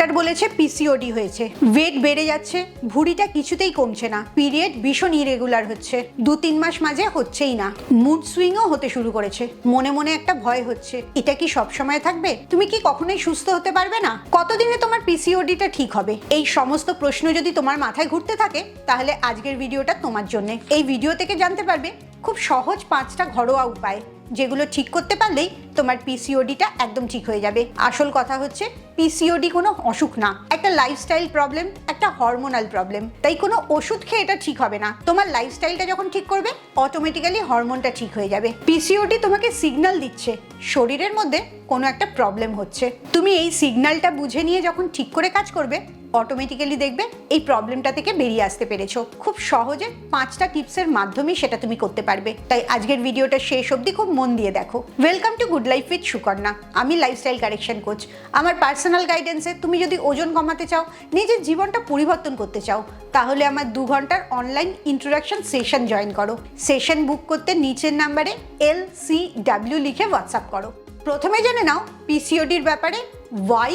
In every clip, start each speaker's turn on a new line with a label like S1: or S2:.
S1: Doctor বলেছে PCOD হয়েছে, wait বেড়ে যাচ্ছে, ভুঁড়িটা কিছুতেই কমছে না, পিরিয়ড ভীষণ ইরেগুলার হচ্ছে, 2-3 মাস মাঝে হচ্ছেই না, মুড সুইংও হতে শুরু করেছে, মনে মনে একটা ভয় হচ্ছে, এটা কি সব সময় থাকবে? তুমি কি কখনোই সুস্থ হতে পারবে না? কতদিনে তোমার পিসিওডিটা ঠিক হবে? এই সমস্ত প্রশ্ন যদি তোমার মাথায় ঘুরতে থাকে তাহলে আজকের ভিডিওটা তোমার জন্য। এই ভিডিও থেকে জানতে পারবে খুব সহজ 5টা ঘরোয়া উপায়, যেগুলো ঠিক করতে পারলেই তোমার পিসিওডিটা একদম ঠিক হয়ে যাবে। আসল কথা হচ্ছে পিসিওডি কোনো অসুখ না, একটা লাইফস্টাইল প্রবলেম, একটা হরমোনাল প্রবলেম। তাই কোনো ওষুধ খেয়ে এটা ঠিক হবে না। তোমার লাইফস্টাইলটা যখন ঠিক করবে অটোমেটিক্যালি হরমোনটা ঠিক হয়ে যাবে। পিসিওডি তোমাকে সিগন্যাল দিচ্ছে শরীরের মধ্যে কোনো একটা প্রবলেম হচ্ছে। তুমি এই সিগন্যালটা বুঝে নিয়ে যখন ঠিক করে কাজ করবে অটোমেটিক্যালি দেখবে এই প্রবলেমটা থেকে বেরিয়ে আসতে পেরেছো। খুব সহজে 5টা টিপসের মাধ্যমেই সেটা তুমি করতে পারবে। তাই আজকের ভিডিওটা শেষ অবধি খুব মন দিয়ে দেখো। Welcome to good life with Sukanya. আমি লাইফস্টাইল কারেকশন কোচ। আমার পার্সোনাল গাইডেন্সে তুমি যদি ওজন কমাতে চাও, নিজের জীবনটা পরিবর্তন করতে চাও, তাহলে আমার 2 ঘন্টার অনলাইন ইন্ট্রোডাকশন সেশন জয়েন করো। সেশন বুক করতে নিচের নাম্বারে LCW লিখে হোয়াটসঅ্যাপ করো। প্রথমে জেনে নাও পিসিওডির ব্যাপারে ওয়াই,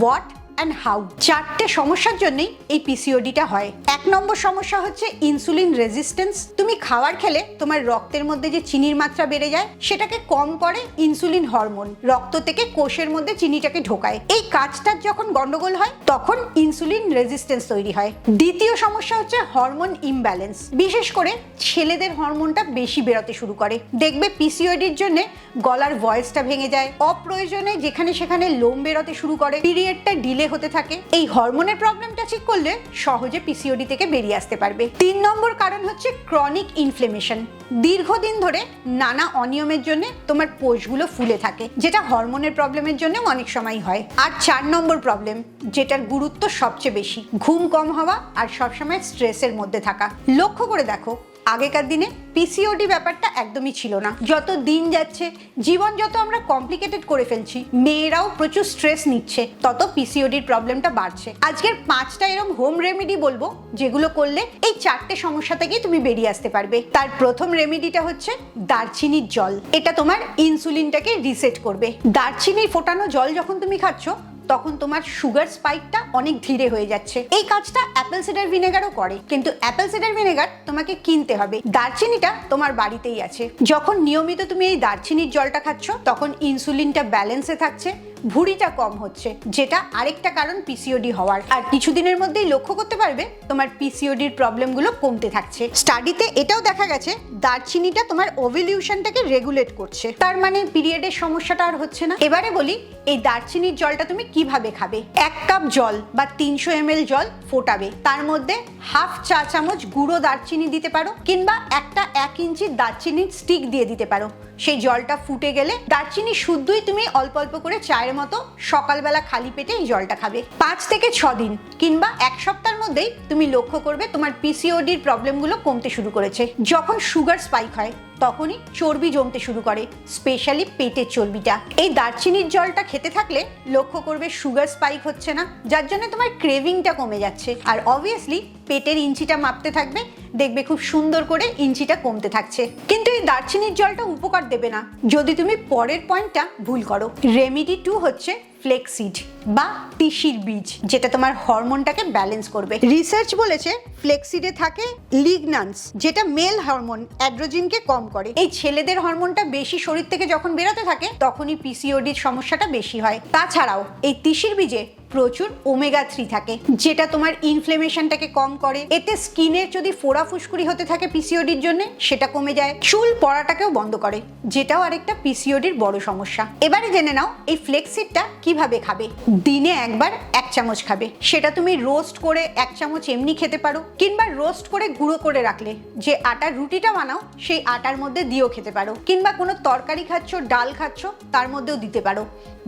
S1: হোয়াট অ্যান্ড হাউ। 4টে সমস্যার জন্যই এই পিসিওডিটা হয়। 1 নম্বর সমস্যা হচ্ছে ইনসুলিন রেজিস্ট্যান্স। তুমি খাবার খেলে তোমার রক্তের মধ্যে যে চিনির মাত্রা বেড়ে যায় সেটাকে কম করে ইনসুলিন হরমোন, রক্ত থেকে কোষের মধ্যে চিনিটাকে ঢোকায়। এই কাজটার যখন গন্ডগোল হয় তখন ইনসুলিন রেজিস্ট্যান্স তৈরি হয়। দ্বিতীয় সমস্যা হচ্ছে হরমোন ইমব্যালেন্স। বিশেষ করে ছেলেদের হরমোনটা বেশি বেরোতে শুরু করে। দেখবে পিসিওডির জন্য গলার ভয়েসটা ভেঙে যায়, অপ্রয়োজনে যেখানে সেখানে লোম বেরোতে শুরু করে, পিরিয়ডটা ডিলে হতে থাকে। এই হরমোনের প্রবলেমটা ঠিক করলে সহজে পিসিওডি থেকে বেরিয়ে আসতে পারবে। 3 নম্বর কারণ হচ্ছে ক্রনিক ইনফ্লেমেশন। দীর্ঘদিন ধরে নানা অনিয়মের জন্য তোমার কোষগুলো ফুলে থাকে, যেটা হরমোনের প্রবলেমের জন্য অনেক সময় হয়। আর 4 নম্বর প্রবলেম, যেটার গুরুত্ব সবচেয়ে বেশি, ঘুম কম হওয়া আর সবসময় স্ট্রেসের মধ্যে থাকা। লক্ষ্য করে দেখো, আগেকার দিনে পিসিওডি ব্যাপারটা একদমই ছিল না। যত দিন যাচ্ছে, জীবন যত আমরা কমপ্লিকেটেড করে ফেলছি, মেয়েরাও প্রচুর স্ট্রেস নিচ্ছে, তত পিসিওডির প্রবলেমটা বাড়ছে। আজকের 5টা এরকম হোম রেমেডি বলবো, যেগুলো করলে এই 4টে সমস্যা থেকেই তুমি বেরিয়ে আসতে পারবে। তার প্রথম রেমেডিটা হচ্ছে দারচিনির জল। এটা তোমার ইনসুলিনটাকে রিসেট করবে। দারচিনির ফোটানো জল যখন তুমি খাচ্ছ তখন তোমার সুগার স্পাইকটা অনেক ধীরে হয়ে যাচ্ছে। এই কাজটা অ্যাপেল সিডার ভিনেগারও করে, কিন্তু অ্যাপেল সিডার ভিনেগার তোমাকে কিনতে হবে, দারচিনিটা তোমার বাড়িতেই আছে। যখন নিয়মিত তুমি এই দারচিনির জলটা খাচ্ছ তখন ইনসুলিনটা ব্যালেন্সে থাকছে, ভুঁড়িটা কম হচ্ছে, যেটা আরেকটা কারণ পিসিওডি হওয়ার। আর কিছুদিনের মধ্যেই লক্ষ্য করতে পারবে তোমার পিসিওডির প্রবলেমগুলো কমতে থাকছে। স্টাডিতে এটাও দেখা গেছে দারচিনিটা তোমার ওভুলেশনটাকে রেগুলেট করছে, তার মানে পিরিয়ডের সমস্যাটা আর হচ্ছে না। এবারে বলি এই দারচিনির জলটা তুমি কিভাবে খাবে। 1 কাপ জল বা 300 ml জল ফোটাবে, তার মধ্যে হাফ চা চামচ গুঁড়ো দারচিনি দিতে পারো, কিংবা একটা 1 ইঞ্চি দারচিনির স্টিক দিয়ে দিতে পারো। সেই জলটা ফুটে গেলে দারচিনি শুদ্ধই তুমি অল্প অল্প করে চায়ের মতো সকালবেলা খালি পেটে এই জলটা খাবে। 5 থেকে 6 দিন কিংবা 1 সপ্তাহের মধ্যেই তুমি লক্ষ্য করবে তোমার পিসিওডির প্রবলেমগুলো কমতে শুরু করেছে। যখন সুগার স্পাইক হয় তখনই চর্বি জমতে শুরু করে, স্পেশালি পেটের চর্বিটা। এই দারচিনির জলটা খেতে থাকলে লক্ষ্য করবে সুগার স্পাইক হচ্ছে না, যার জন্য তোমার ক্রেভিংটা কমে যাচ্ছে। আর অবভিয়াসলি পেটের ইঞ্চিটা মাপতে থাকবে, দেখবে খুব সুন্দর করে ইঞ্চিটা কমতে থাকছে। কিন্তু এই দারচিনির জলটা উপকার দেবে না যদি তুমি পরের পয়েন্টটা ভুল করো। রেমেডি 2 হচ্ছে ফ্লেক্সিড বা তিসির বীজ, যেটা তোমার হরমোনটাকে ব্যালেন্স করবে। রিসার্চ বলেছে ফ্লেক্সিডে থাকে লিগন্যান্স, যেটা মেল হরমোন অ্যান্ড্রোজেনকে কম করে। এই ছেলেদের হরমোনটা বেশি শরীর থেকে যখন বেরোতে থাকে তখনই পিসিওডির সমস্যাটা বেশি হয়। তাছাড়াও এই তিসির বীজে প্রচুর ওমেগা 3 থাকে, যেটা তোমার ইনফ্লেমেশনটাকে কম করে। এতে স্কিনের যদি ফোড়া ফুসকুড়ি হতে থাকে পিসিওডির জন্য সেটা কমে যায়, চুল পড়াটাকেও বন্ধ করে, যেটাও আরেকটা পিসিওডির বড় সমস্যা। এবারে জেনে নাও এই ফ্লেক্সিডটা কিভাবে খাবে। দিনে একবার 1 চামচ খাবে। সেটা তুমি রোস্ট করে 1 চামচ এমনি খেতে পারো, কিংবা রোস্ট করে গুঁড়ো করে রাখলে যে আটার রুটিটা বানাও সেই আটার মধ্যে দিয়েও খেতে পারো, কিংবা কোনো তরকারি খাচ্ছ, ডাল খাচ্ছ তার মধ্যেও দিতে পারো।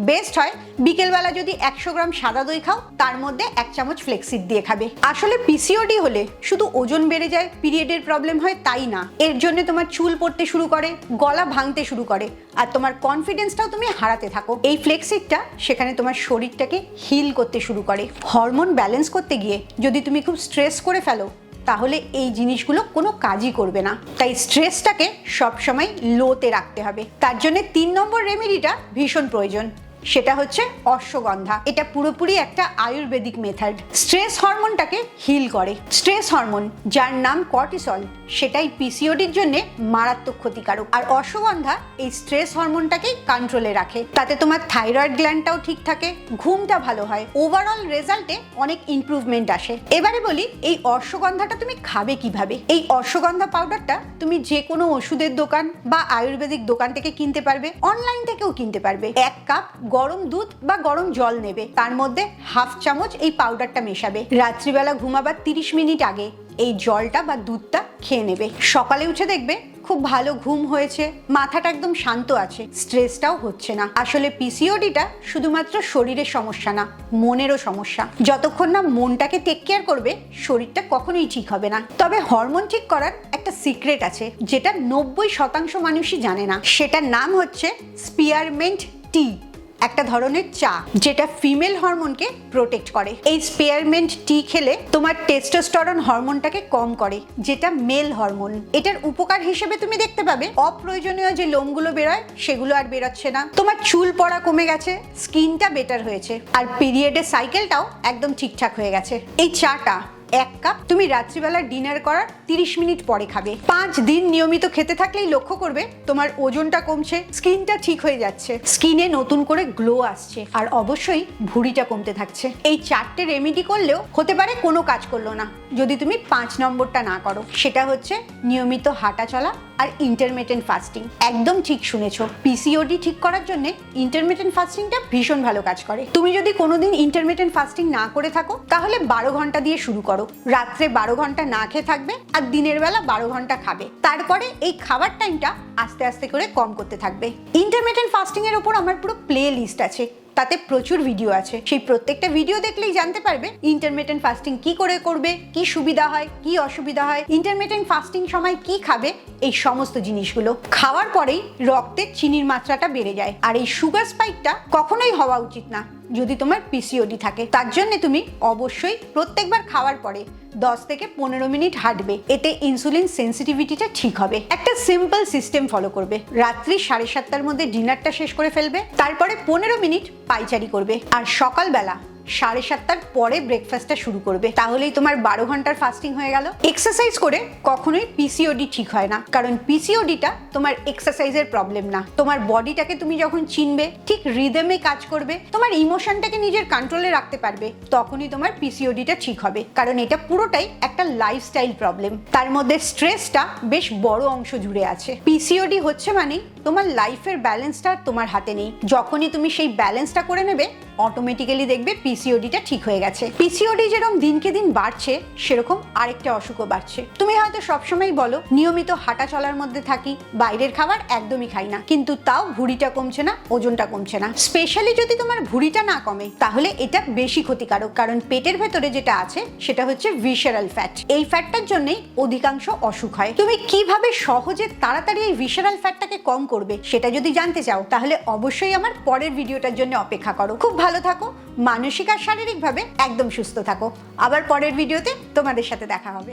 S1: বেস্ট হয় বিকেলবেলা যদি 100 গ্রাম সাদা দই খাও তার মধ্যে 1 চামচ ফ্লেক্সিড দিয়ে খাবে। আসলে পিসিওডি হলে শুধু ওজন বেড়ে যায়, পিরিয়ডের প্রবলেম হয় তাই না, এর জন্য তোমার চুল পড়তে শুরু করে, গলা ভাঙতে শুরু করে, আর তোমার কনফিডেন্সটাও তুমি হারাতে থাকো। এই ফ্লেক্সিডটা সেখানে তোমার শরীরটাকে হিল করতে শুরু করে। হরমোন ব্যালেন্স করতে গিয়ে যদি তুমি খুব স্ট্রেস করে ফেলো তাহলে এই জিনিসগুলো কোনো কাজই করবে না। তাই স্ট্রেসটাকে সবসময় লোতে রাখতে হবে। তার জন্য 3 নম্বর রেমেডিটা ভীষণ প্রয়োজন। সেটা হচ্ছে অশ্বগন্ধা। এটা পুরোপুরি একটা আয়ুর্বেদিক মেথড। স্ট্রেস হরমোনটাকে হিল করে। স্ট্রেস হরমোন যার নাম কর্টিসল সেটাই পিসিওডির জন্য মারাত্মক ক্ষতিকারক। আর অশ্বগন্ধা এই স্ট্রেস হরমোনটাকে কন্ট্রোলে রাখে। তাতে তোমার থাইরয়েড গ্ল্যান্ডটাও ঠিক থাকে, ঘুমটা ভালো হয়, ওভারঅল রেজাল্টে অনেক ইমপ্রুভমেন্ট আসে। এবারে বলি এই অশ্বগন্ধাটা তুমি খাবে কিভাবে। এই অশ্বগন্ধা পাউডারটা তুমি যে কোনো ওষুধের দোকান বা আয়ুর্বেদিক দোকান থেকে কিনতে পারবে, অনলাইন থেকেও কিনতে পারবে। 1 কাপ গরম দুধ বা গরম জল নেবে, তার মধ্যে হাফ চামচ এই পাউডারটা মেশাবে। রাত্রিবেলা ঘুমাবার 30 মিনিট আগে এই জলটা বা দুধটা খেয়ে নেবে। সকালে উঠে দেখবে খুব ভালো ঘুম হয়েছে, মাথাটা একদম শান্ত আছে, স্ট্রেসটাও হচ্ছে না। আসলে পিসিওডিটা শুধুমাত্র শরীরের সমস্যা না, মনেরও সমস্যা। যতক্ষণ না মনটাকে টেক কেয়ার করবে শরীরটা কখনোই ঠিক হবে না। তবে হরমোন ঠিক করার একটা সিক্রেট আছে যেটা 90% মানুষই জানে না। সেটার নাম হচ্ছে স্পিয়ারমেন্ট টি, একটা ধরনের চা যেটা ফিমেল হরমোনকে প্রোটেক্ট করে। এই স্পিয়ারমেন্ট টি খেলে তোমার টেস্টোস্টেরন হরমোনটাকে কম করে, যেটা মেল হরমোন। এটার উপকার হিসেবে তুমি দেখতে পাবে অপ্রয়োজনীয় যে লোমগুলো বেরোয় সেগুলো আর বেরোচ্ছে না, তোমার চুল পড়া কমে গেছে, স্কিনটা বেটার হয়েছে, আর পিরিয়ডের সাইকেলটাও একদম ঠিকঠাক হয়ে গেছে। এই চাটা 1 কাপ তুমি রাত্রিবেলা ডিনার করার 30 মিনিট পরে খাবে। 5 দিন নিয়মিত খেতে থাকলেই লক্ষ্য করবে তোমার ওজনটা কমছে, স্কিনটা ঠিক হয়ে যাচ্ছে, স্কিনে নতুন করে গ্লো আসছে, আর অবশ্যই ভুঁড়িটা কমতে থাকছে। এই 4টে রেমেডি করলেও হতে পারে কোনো কাজ করলো না যদি তুমি 5 নম্বরটা না করো। সেটা হচ্ছে নিয়মিত হাঁটা চলা আর ইন্টারমিটেন্ট ফাস্টিং। একদম ঠিক শুনেছো, পিসিওডি ঠিক করার জন্য ইন্টারমিটেন্ট ফাস্টিংটা ভীষণ ভালো কাজ করে। তুমি যদি কোনোদিন ইন্টারমিটেন্ট ফাস্টিং না করে থাকো তাহলে 12 ঘন্টা দিয়ে শুরু করো। রাত্রে 12 ঘন্টা না খেয়ে থাকবে আর দিনের বেলা 12 ঘন্টা খাবে। তারপরে এই খাবার টাইমটা আস্তে আস্তে করে কম করতে থাকবে। ইন্টারমিটেন্ট ফাস্টিং এর উপর আমার পুরো প্লে লিস্ট আছে, তাতে প্রচুর ভিডিও আছে। সেই প্রত্যেকটা ভিডিও দেখলেই জানতে পারবে ইন্টারমিটেন্ট ফাস্টিং কি করে করবে, কি সুবিধা হয়, কি অসুবিধা হয়, ইন্টারমিটেন্ট ফাস্টিং সময় কি খাবে, এই সমস্ত জিনিসগুলো। খাওয়ার পরেই রক্তে চিনির মাত্রাটা বেড়ে যায়, আর এই সুগার স্পাইকটা কখনোই হওয়া উচিত না যদি তোমার পিসিওডি থাকে। তার জন্য তুমি অবশ্যই প্রত্যেকবার খাওয়ার পরে 10 থেকে 15 মিনিট হাঁটবে। এতে ইনসুলিন সেন্সিটিভিটিটা ঠিক হবে। একটা সিম্পল সিস্টেম ফলো করবে। রাত্রি 7:30টার মধ্যে ডিনারটা শেষ করে ফেলবে, তারপরে 15 মিনিট পায়চারি করবে, আর সকালবেলা 7:30টার পরে ব্রেকফাস্টটা শুরু করবে। তাহলেই তোমার 12 ঘন্টার ফাস্টিং হয়ে গেল। এক্সারসাইজ করে কখনোই পিসিওডি ঠিক হয় না, কারণ পিসিওডিটা তোমার এক্সারসাইজের প্রবলেম না। তোমার বডিটাকে তুমি যখন চিনবে, ঠিক রিদমে কাজ করবে, তোমার ইমোশনটাকে নিজের কন্ট্রোলে রাখতে পারবে, তখনই তোমার পিসিওডিটা ঠিক হবে। কারণ এটা পুরোটাই একটা লাইফস্টাইল প্রবলেম, তার মধ্যে স্ট্রেসটা বেশ বড় অংশ জুড়ে আছে। পিসিওডি হচ্ছে মানে তোমার লাইফের ব্যালেন্সটা তোমার হাতে নেই। যখনই তুমি সেই ব্যালেন্সটা করে নেবে অটোমেটিক্যালি দেখবে পিসিওডিটা ঠিক হয়ে গেছে। পিসিওডি যেরকম দিনকে দিন বাড়ছে সেরকম আরেকটা অসুখও বাড়ছে। তুমি হয়তো সবসময় বলো নিয়মিত হাঁটা চলার মধ্যে থাকি, বাইরের খাবার একদমই খাই না, কিন্তু তাও ভুঁড়িটা কমছে না, ওজনটা কমছে না। স্পেশালি যদি তোমার ভুঁড়িটা না কমে তাহলে এটা বেশি ক্ষতিকারক, কারণ পেটের ভেতরে যেটা আছে সেটা হচ্ছে ভিশারাল ফ্যাট। এই ফ্যাটটার জন্যই অধিকাংশ অসুখ হয়। তুমি কিভাবে সহজে তাড়াতাড়ি এই ভিশারাল ফ্যাটটাকে কম করবে সেটা যদি জানতে চাও তাহলে অবশ্যই আমার পরের ভিডিওটার জন্য অপেক্ষা করো। খুব ভালো থাকো, মানসিক আর শারীরিকভাবে একদম সুস্থ থাকো। আবার পরের ভিডিওতে তোমাদের সাথে দেখা হবে।